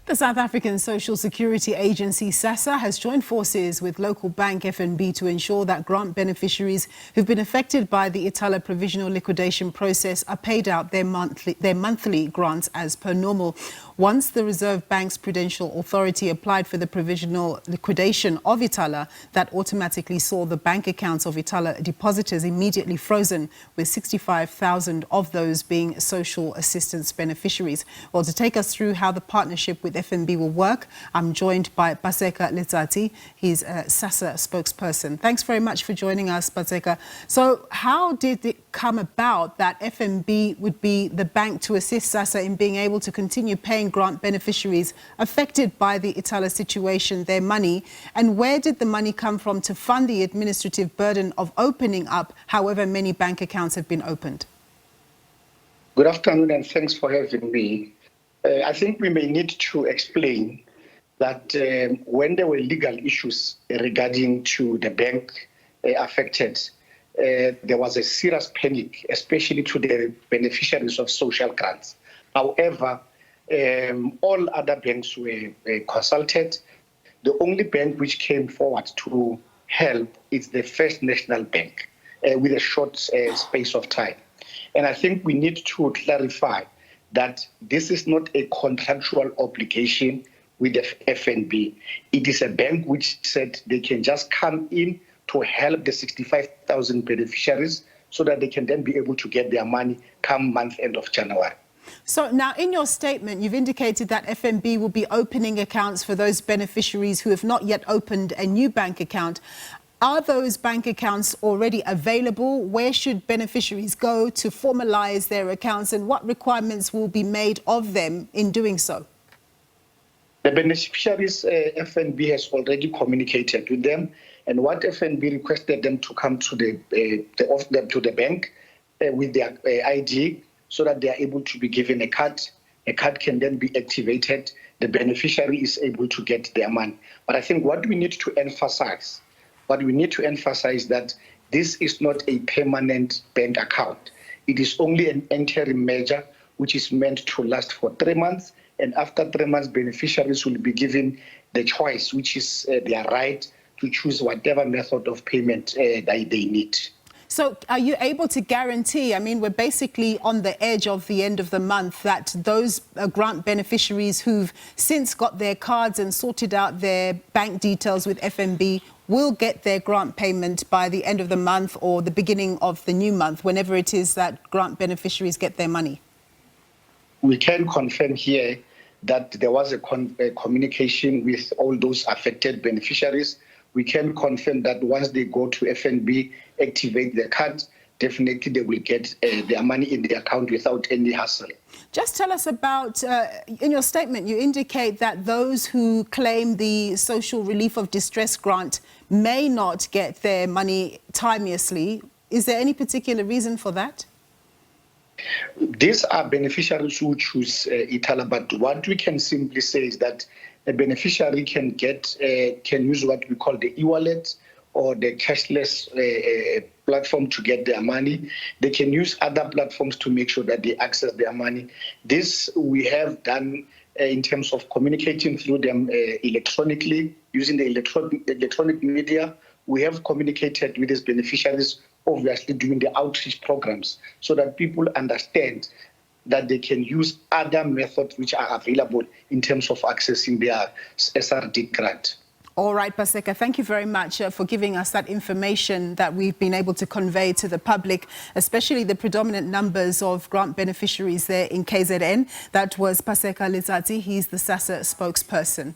The South African Social Security Agency, SASSA, has joined forces with local bank FNB to ensure that grant beneficiaries who've been affected by the Ithala provisional liquidation process are paid out their monthly grants as per normal. Once the Reserve Bank's Prudential Authority applied for the provisional liquidation of Ithala, that automatically saw the bank accounts of Ithala depositors immediately frozen, with 65,000 of those being social assistance beneficiaries. Well, to take us through how the partnership with FNB will work, I'm joined by Paseka Letsatsi. He's a SASSA spokesperson. Thanks very much for joining us, Paseka. So how did it come about that FNB would be the bank to assist SASSA in being able to continue paying grant beneficiaries affected by the Ithala situation their money? And where did the money come from to fund the administrative burden of opening up however many bank accounts have been opened? Good afternoon and thanks for having me. I think we may need to explain that when there were legal issues regarding to the bank affected, there was a serious panic, especially to the beneficiaries of social grants. However, all other banks were consulted. The only bank which came forward to help is the First National Bank with a short space of time. And I think we need to clarify that this is not a contractual obligation with the FNB. It is a bank which said they can just come in to help the 65,000 beneficiaries so that they can then be able to get their money come month end of January. So now in your statement, you've indicated that FNB will be opening accounts for those beneficiaries who have not yet opened a new bank account. Are those bank accounts already available? Where should beneficiaries go to formalize their accounts, and what requirements will be made of them in doing so? The beneficiaries, FNB has already communicated with them, and what FNB requested them to come to the bank with their ID so that they are able to be given a card. A card can then be activated. The beneficiary is able to get their money. But I think what we need to emphasize that this is not a permanent bank account. It is only an interim measure which is meant to last for 3 months. And after 3 months, beneficiaries will be given the choice, which is their right to choose whatever method of payment that they need. So are you able to guarantee, I mean, we're basically on the edge of the end of the month, that those grant beneficiaries who've since got their cards and sorted out their bank details with FNB will get their grant payment by the end of the month or the beginning of the new month, whenever it is that grant beneficiaries get their money? We can confirm here that there was a communication with all those affected beneficiaries. We can confirm that once they go to FNB, activate their card, definitely they will get their money in the account without any hassle. Just tell us about, in your statement, you indicate that those who claim the social relief of distress grant may not get their money timeously. Is there any particular reason for that? These are beneficiaries who choose Ithala, but what we can simply say is that a beneficiary can use what we call the e-wallet or the cashless platform to get their money. They can use other platforms to make sure that they access their money. This we have done in terms of communicating through them electronically, using the electronic media. We have communicated with these beneficiaries, obviously doing the outreach programs, so that people understand that they can use other methods which are available in terms of accessing their SRD grant. All right, Paseka, thank you very much for giving us that information that we've been able to convey to the public, especially the predominant numbers of grant beneficiaries there in KZN. That was Paseka Letsatsi. He's the SASSA spokesperson.